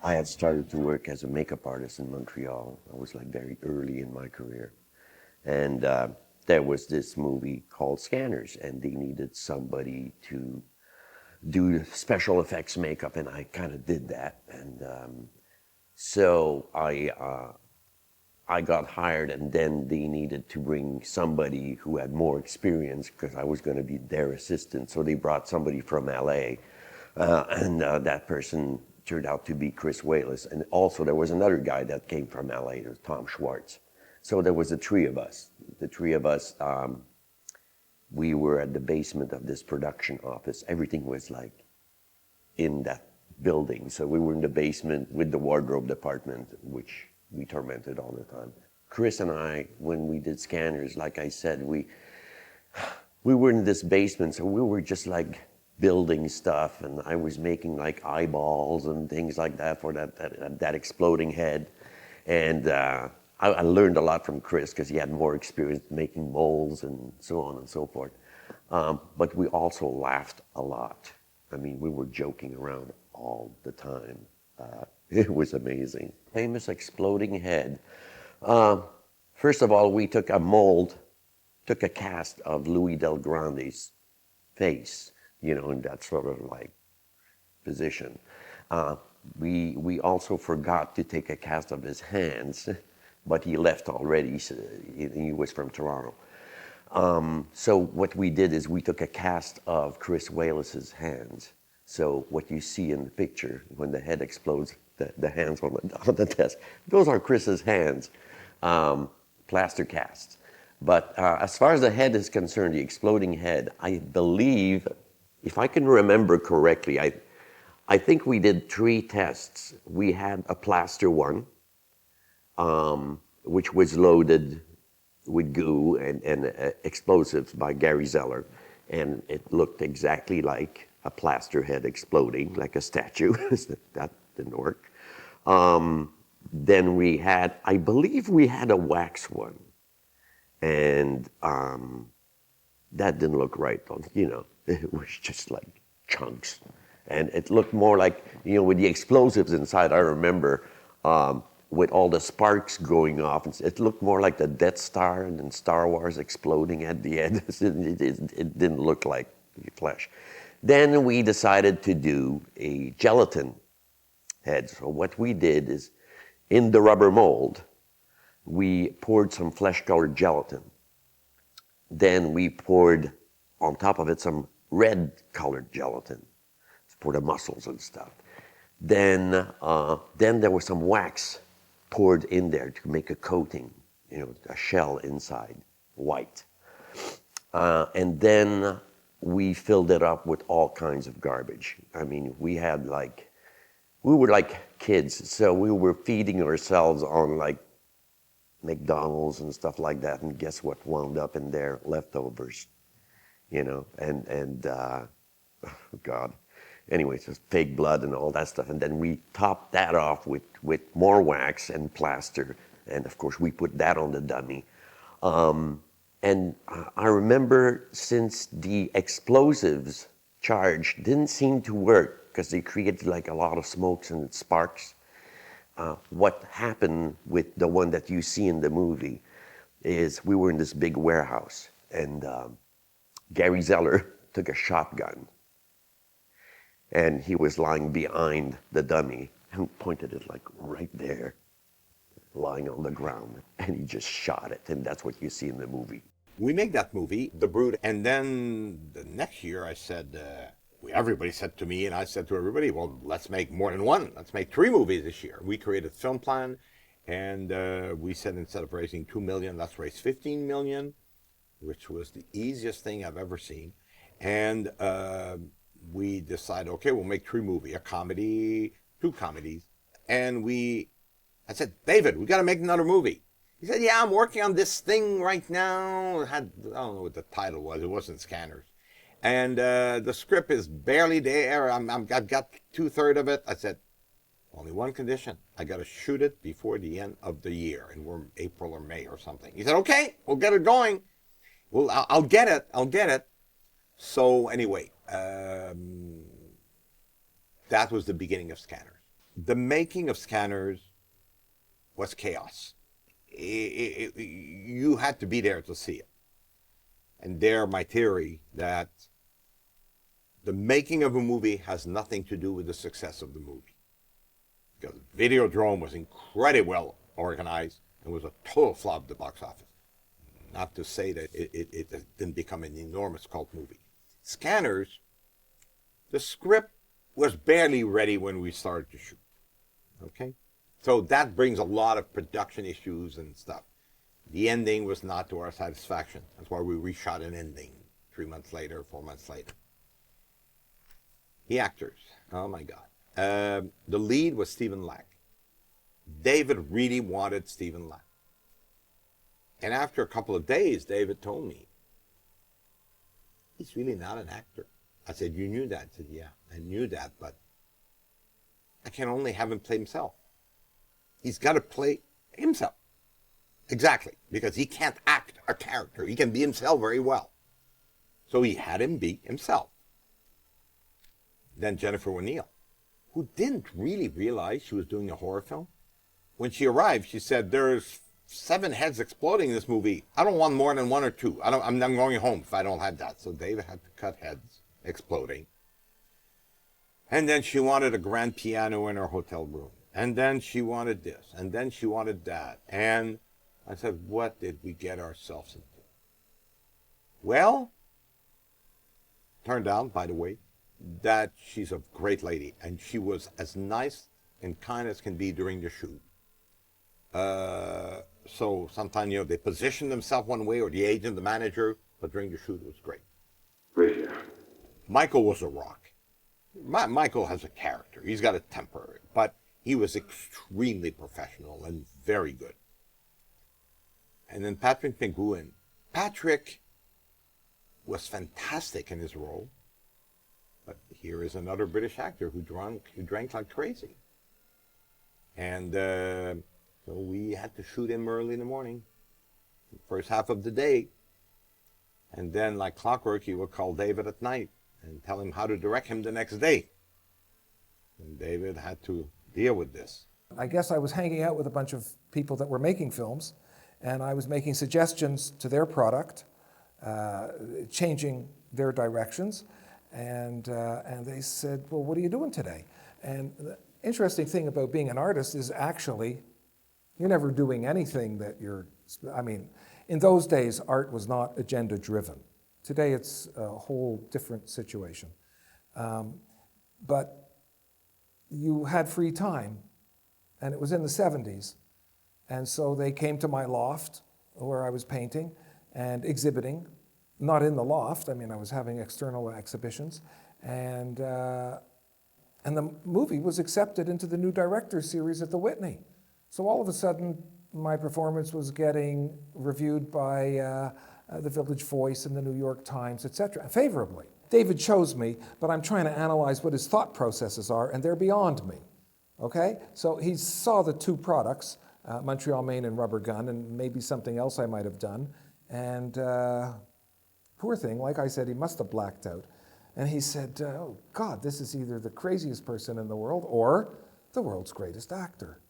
I had started to work as a makeup artist in Montreal. I was like very early in my career. And there was this movie called Scanners, and they needed somebody to do special effects makeup, and I kind of did that. And so I got hired, and then they needed to bring somebody who had more experience because I was going to be their assistant. So they brought somebody from LA, and that person turned out to be Chris Wallace. And also there was another guy that came from LA, it was Tom Schwartz. So there was the three of us. The three of us, we were at the basement of this production office. Everything was like in that building. So we were in the basement with the wardrobe department, which we tormented all the time. Chris and I, when we did Scanners, like I said, we were in this basement, so we were just like building stuff, and I was making like eyeballs and things like that for that exploding head. And I learned a lot from Chris because he had more experience making molds and so on and so forth. But we also laughed a lot. I mean, we were joking around all the time. It was amazing. Famous exploding head. First of all, we took a mold, took a cast of Louis Del Grande's face, you know, in that sort of like position. We also forgot to take a cast of his hands, but he left already. So he was from Toronto. So what we did is we took a cast of Chris Wallace's hands. So what you see in the picture when the head explodes, the hands on the desk, those are Chris's hands, plaster casts. But as far as the head is concerned, the exploding head, I believe, if I can remember correctly, I think we did 3 tests. We had a plaster one, which was loaded with goo and explosives by Gary Zeller, and it looked exactly like a plaster head exploding, like a statue. That didn't work. Then we had, I believe we had a wax one, and that didn't look right. You know, it was just like chunks, and it looked more like, you know, with the explosives inside. I remember with all the sparks going off, it looked more like the Death Star and then Star Wars exploding at the end. It didn't look like flesh. Then we decided to do a gelatin head. So what we did is, in the rubber mold, we poured some flesh-colored gelatin. Then we poured on top of it some red-colored gelatin for the muscles and stuff. Then there was some wax poured in there to make a coating, you know, a shell inside, white. And then we filled it up with all kinds of garbage. I mean, we were like kids, so we were feeding ourselves on like McDonald's and stuff like that, and guess what wound up in there? Leftovers, you know, and oh God. Anyway, so fake blood and all that stuff, and then we topped that off with more wax and plaster, and of course we put that on the dummy. And I remember, since the explosives charge didn't seem to work because they created like a lot of smokes and sparks, what happened with the one that you see in the movie is we were in this big warehouse, and Gary Zeller took a shotgun, and he was lying behind the dummy and pointed it like right there, lying on the ground, and he just shot it, and that's what you see in the movie. We made that movie, The Brood, and then the next year I said, everybody said to me, and I said to everybody, well, let's make more than one. Let's make 3 movies this year. We created Film Plan, and we said instead of raising $2 million, let's raise $15 million, which was the easiest thing I've ever seen. And we decided, okay, we'll make 3 movies, a comedy, 2 comedies. And I said, David, we got to make another movie. He said, yeah, I'm working on this thing right now. I don't know what the title was. It wasn't Scanners. And the script is barely there. I've got 2/3 of it. I said, only one condition. I got to shoot it before the end of the year. And we're April or May or something. He said, okay, we'll get it going. Well, I'll get it. I'll get it. So anyway, that was the beginning of Scanners. The making of Scanners was chaos. You had to be there to see it. And there, my theory that the making of a movie has nothing to do with the success of the movie. Because Videodrome was incredibly well organized and was a total flop at the box office. Not to say that it didn't become an enormous cult movie. Scanners, the script was barely ready when we started to shoot. Okay? So that brings a lot of production issues and stuff. The ending was not to our satisfaction. That's why we reshot an ending 3 months later, 4 months later. The actors, oh my God. The lead was Stephen Lack. David really wanted Stephen Lack. And after a couple of days, David told me, he's really not an actor. I said, you knew that? He said, yeah, I knew that, but I can only have him play himself. He's got to play himself. Exactly, because he can't act a character. He can be himself very well. So he had him be himself. Then Jennifer O'Neill, who didn't really realize she was doing a horror film. When she arrived, she said, there's 7 heads exploding in this movie. I don't want more than 1 or 2. I'm going home if I don't have that. So David had to cut heads exploding. And then she wanted a grand piano in her hotel room. And then she wanted this. And then she wanted that. And I said, what did we get ourselves into? Well, turned out, by the way, that she's a great lady. And she was as nice and kind as can be during the shoot. So sometimes, they position themselves one way, or the agent, the manager, but during the shoot it was great. Great. Michael was a rock. Michael has a character. He's got a temper, but he was extremely professional and very good. And then Patrick Nguyen. Patrick was fantastic in his role, but here is another British actor who drank like crazy. And so we had to shoot him early in the morning, the first half of the day. And then, like clockwork, he would call David at night and tell him how to direct him the next day. And David had to deal with this. I guess I was hanging out with a bunch of people that were making films, and I was making suggestions to their product, changing their directions. And they said, well, what are you doing today? And the interesting thing about being an artist is actually, you're never doing anything that in those days, art was not agenda-driven. Today, it's a whole different situation. But you had free time, and it was in the 70s. And so they came to my loft where I was painting and exhibiting, not in the loft. I was having external exhibitions. And the movie was accepted into the new director's series at the Whitney. So all of a sudden, my performance was getting reviewed by the Village Voice and the New York Times, etc., favorably. David chose me, but I'm trying to analyze what his thought processes are, and they're beyond me, okay? So he saw the 2 products, Montreal, Maine, and Rubber Gun, and maybe something else I might have done, and poor thing, like I said, he must have blacked out. And he said, oh God, this is either the craziest person in the world or the world's greatest actor.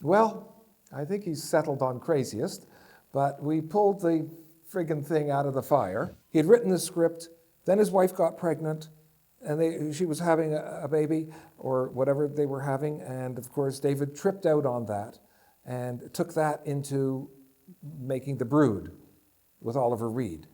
Well, I think he's settled on craziest, but we pulled the friggin' thing out of the fire. He had written the script, then his wife got pregnant, and she was having a baby, or whatever they were having, and of course David tripped out on that, and took that into making The Brood with Oliver Reed,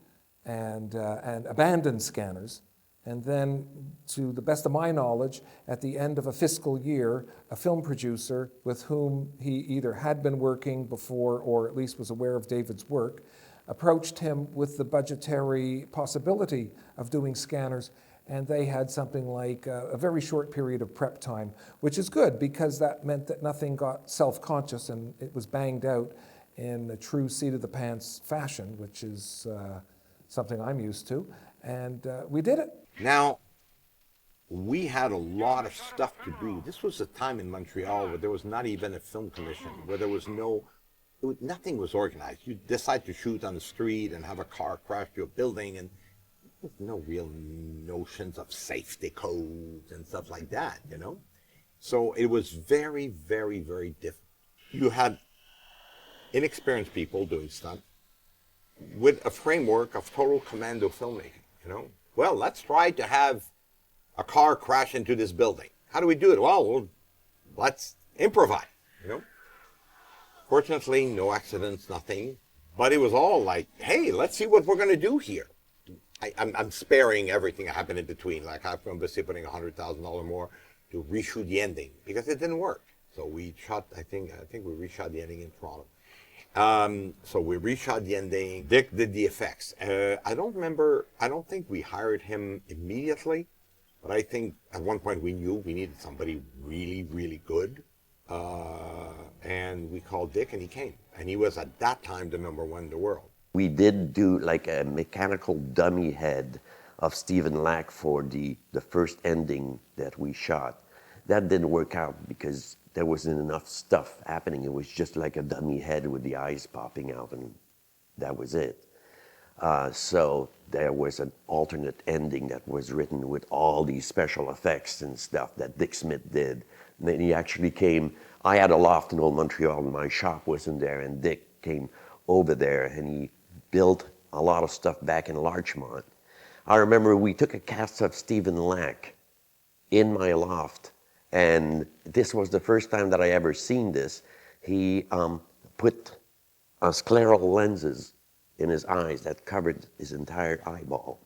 and abandoned Scanners. And then, to the best of my knowledge, at the end of a fiscal year, a film producer with whom he either had been working before or at least was aware of David's work, approached him with the budgetary possibility of doing Scanners, and they had something like a very short period of prep time, which is good because that meant that nothing got self-conscious and it was banged out in a true seat-of-the-pants fashion, which is something I'm used to, and we did it. Now, we had a lot of stuff to do. This was a time in Montreal where there was not even a film commission, where there was nothing was organized. You decide to shoot on the street and have a car crash to a building, and there's no real notions of safety codes and stuff like that, So it was very, very, very difficult. You had inexperienced people doing stuff with a framework of total commando filmmaking, you know? Well, let's try to have a car crash into this building. How do we do it? Well, let's improvise, you know? Fortunately, no accidents, nothing. But it was all like, hey, let's see what we're going to do here. I'm sparing everything that happened in between. Like I'm obviously putting $100,000 more to reshoot the ending because it didn't work. So we shot, I think we reshot the ending in Toronto. So we reshot the ending. Dick did the effects. I don't think we hired him immediately, but I think at one point we knew we needed somebody really, really good. And we called Dick and he came. And he was at that time the #1 in the world. We did do like a mechanical dummy head of Stephen Lack for the first ending that we shot. That didn't work out because there wasn't enough stuff happening. It was just like a dummy head with the eyes popping out, and that was it. So there was an alternate ending that was written with all these special effects and stuff that Dick Smith did. And then he actually came. I had a loft in Old Montreal, and my shop wasn't there, and Dick came over there, and he built a lot of stuff back in Larchmont. I remember we took a cast of Stephen Lack in my loft, and this was the first time that I ever seen this. He put scleral lenses in his eyes that covered his entire eyeball.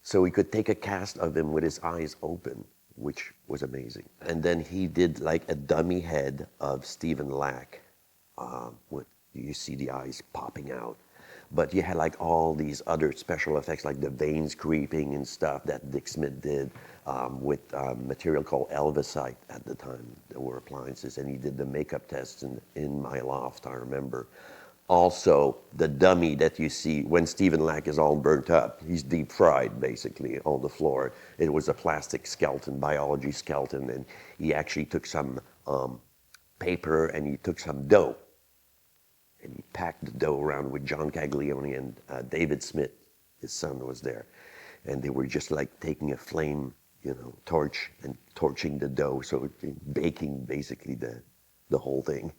So he could take a cast of him with his eyes open, which was amazing. And then he did like a dummy head of Stephen Lack with, you see the eyes popping out. But you had like all these other special effects, like the veins creeping and stuff that Dick Smith did with material called Elvisite at the time. There were appliances, and he did the makeup tests in my loft, I remember. Also, the dummy that you see when Stephen Lack is all burnt up, he's deep fried basically on the floor. It was a plastic skeleton, biology skeleton, and he actually took some paper and he took some dough. And he packed the dough around with John Caglione and David Smith, his son, was there. And they were just like taking a flame, torch and torching the dough. So baking basically the whole thing.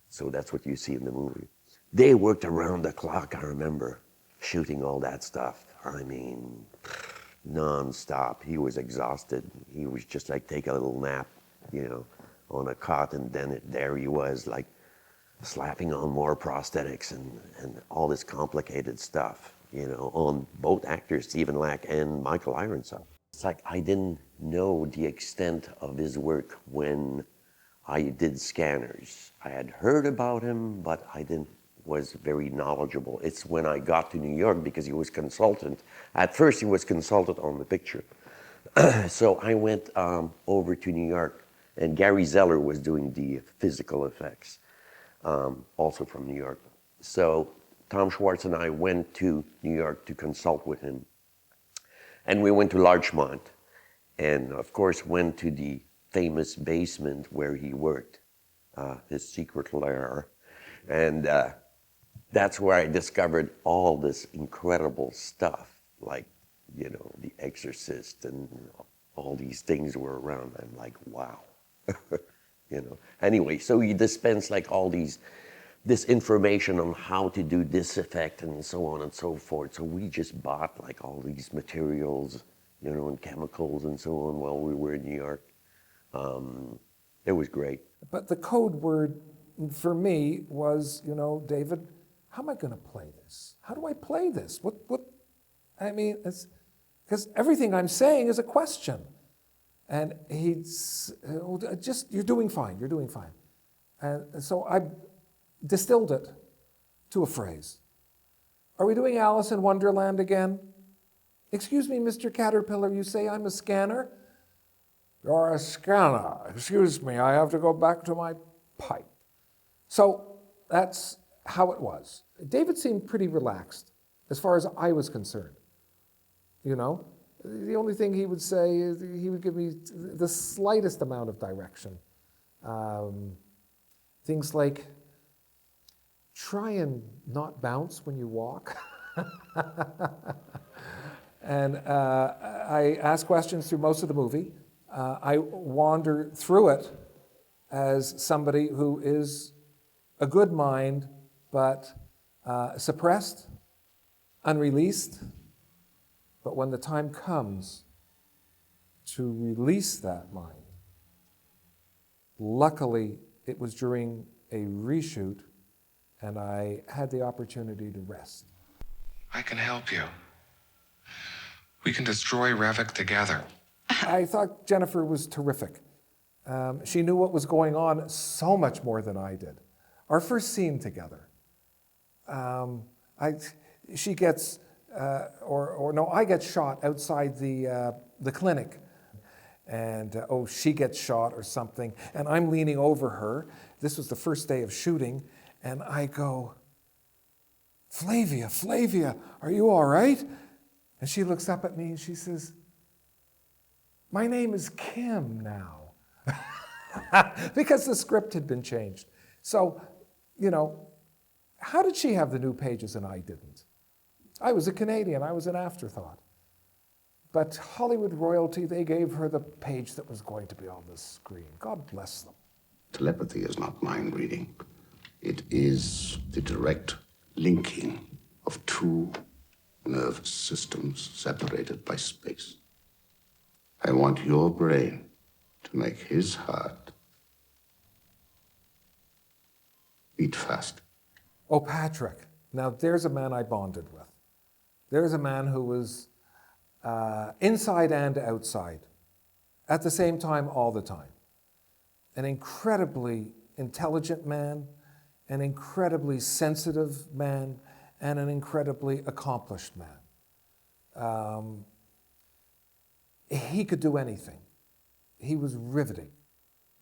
So that's what you see in the movie. They worked around the clock, I remember, shooting all that stuff. I mean, non-stop. He was exhausted. He was just like take a little nap, on a cot, and then there he was, like, slapping on more prosthetics and all this complicated stuff, on both actors, Stephen Lack and Michael Ironside. It's like I didn't know the extent of his work when I did Scanners. I had heard about him, but I was very knowledgeable. It's when I got to New York, because he was consultant. At first he was consultant on the picture. So I went over to New York, and Gary Zeller was doing the physical effects. Also from New York. So Tom Schwartz and I went to New York to consult with him. And we went to Larchmont, and of course went to the famous basement where he worked, his secret lair. And that's where I discovered all this incredible stuff, like, The Exorcist and all these things were around. I'm like, wow. Anyway, so he dispensed like all this information on how to do this effect and so on and so forth. So we just bought like all these materials, and chemicals and so on while we were in New York. It was great. But the code word for me was, David, how am I going to play this? How do I play this? I mean, it's because everything I'm saying is a question. And he's you're doing fine, you're doing fine. And so I distilled it to a phrase. Are we doing Alice in Wonderland again? Excuse me, Mr. Caterpillar, you say I'm a scanner? You're a scanner. Excuse me, I have to go back to my pipe. So that's how it was. David seemed pretty relaxed as far as I was concerned. The only thing he would say is he would give me the slightest amount of direction. Things like, try and not bounce when you walk. And I asked questions through most of the movie. I wander through it as somebody who is a good mind, but suppressed, unreleased. But when the time comes to release that mind, luckily it was during a reshoot, and I had the opportunity to rest. I can help you. We can destroy Revok together. I thought Jennifer was terrific. She knew what was going on so much more than I did. Our first scene together, she gets, I get shot outside the clinic. And she gets shot or something, and I'm leaning over her. This was the first day of shooting, and I go, Flavia, are you all right? And she looks up at me and she says, my name is Kim now. Because the script had been changed. So, how did she have the new pages and I didn't? I was a Canadian, I was an afterthought. But Hollywood royalty, they gave her the page that was going to be on the screen. God bless them. Telepathy is not mind reading. It is the direct linking of two nervous systems separated by space. I want your brain to make his heart beat fast. Oh, Patrick. Now, there's a man I bonded with. There's a man who was inside and outside, at the same time, all the time. An incredibly intelligent man, an incredibly sensitive man, and an incredibly accomplished man. He could do anything. He was riveting.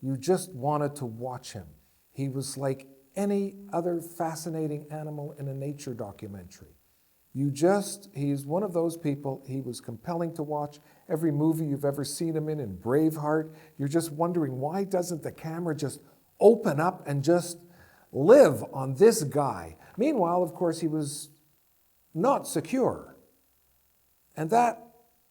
You just wanted to watch him. He was like any other fascinating animal in a nature documentary. He's one of those people, he was compelling to watch. Every movie you've ever seen him in Braveheart, you're just wondering, why doesn't the camera just open up and just live on this guy? Meanwhile, of course, he was not secure. And that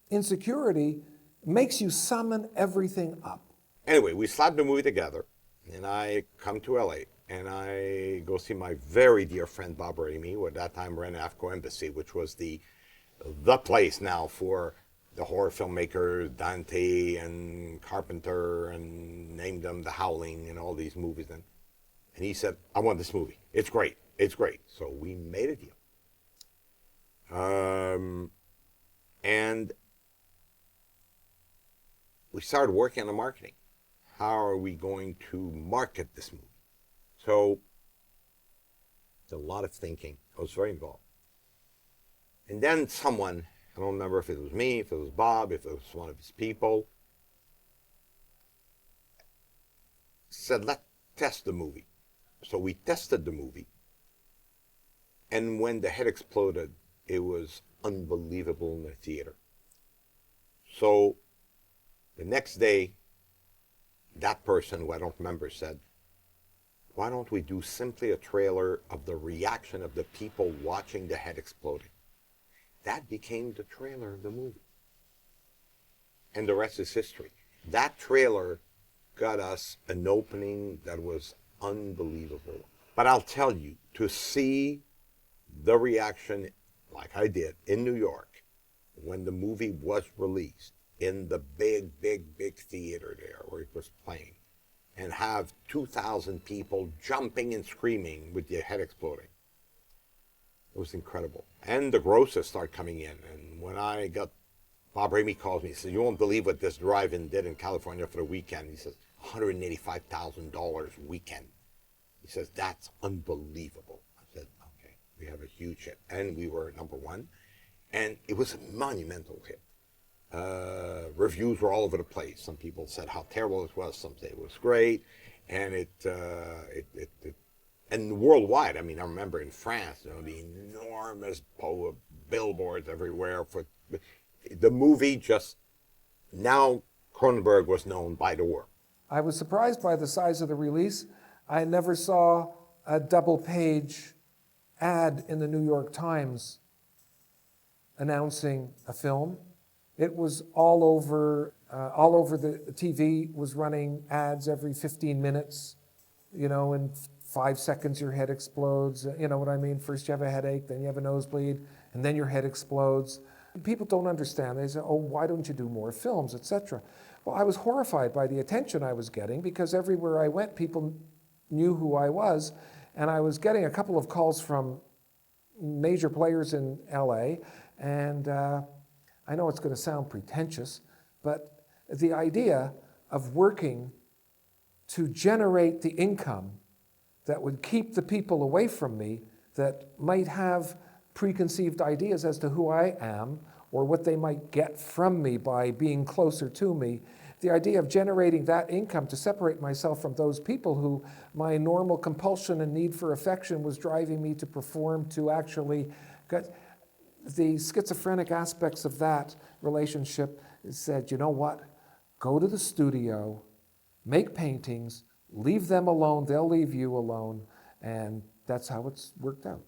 insecurity makes you summon everything up. Anyway, we slapped the movie together, and I come to LA, and I go see my very dear friend Bob Raimi, who at that time ran AFCO Embassy, which was the place now for the horror filmmakers, Dante and Carpenter, and named them The Howling and all these movies. And he said, I want this movie. It's great. It's great. So we made a deal. And we started working on the marketing. How are we going to market this movie? So it's a lot of thinking. I was very involved. And then someone, I don't remember if it was me, if it was Bob, if it was one of his people, said, let's test the movie. So we tested the movie. And when the head exploded, it was unbelievable in the theater. So the next day, that person, who I don't remember, said, why don't we do simply a trailer of the reaction of the people watching the head exploding? That became the trailer of the movie. And the rest is history. That trailer got us an opening that was unbelievable. But I'll tell you, to see the reaction, like I did in New York, when the movie was released, in the big theater there where it was playing, and have 2,000 people jumping and screaming with their head exploding. It was incredible. And the grosses start coming in. And when I got, Bob Raimi calls me, he says, you won't believe what this drive-in did in California for the weekend. He says, $185,000 weekend. He says, that's unbelievable. I said, okay, we have a huge hit. And we were #1. And it was a monumental hit. Reviews were all over the place. Some people said how terrible it was. Some say it was great, and and worldwide. I mean, I remember in France, the enormous billboards everywhere for the movie. Just now, Cronenberg was known by the world. I was surprised by the size of the release. I never saw a double-page ad in the New York Times announcing a film. It was all over all over the TV was running ads every 15 minutes. You know, in 5 seconds your head explodes. You know what I mean? First you have a headache, then you have a nosebleed, and then your head explodes. People don't understand. They say, oh, why don't you do more films, etc. Well, I was horrified by the attention I was getting because everywhere I went, people knew who I was, and I was getting a couple of calls from major players in LA, and I know it's going to sound pretentious, but the idea of working to generate the income that would keep the people away from me that might have preconceived ideas as to who I am or what they might get from me by being closer to me, the idea of generating that income to separate myself from those people who my normal compulsion and need for affection was driving me to perform, to actually get the schizophrenic aspects of that relationship said, you know what, go to the studio, make paintings, leave them alone, they'll leave you alone, and that's how it's worked out.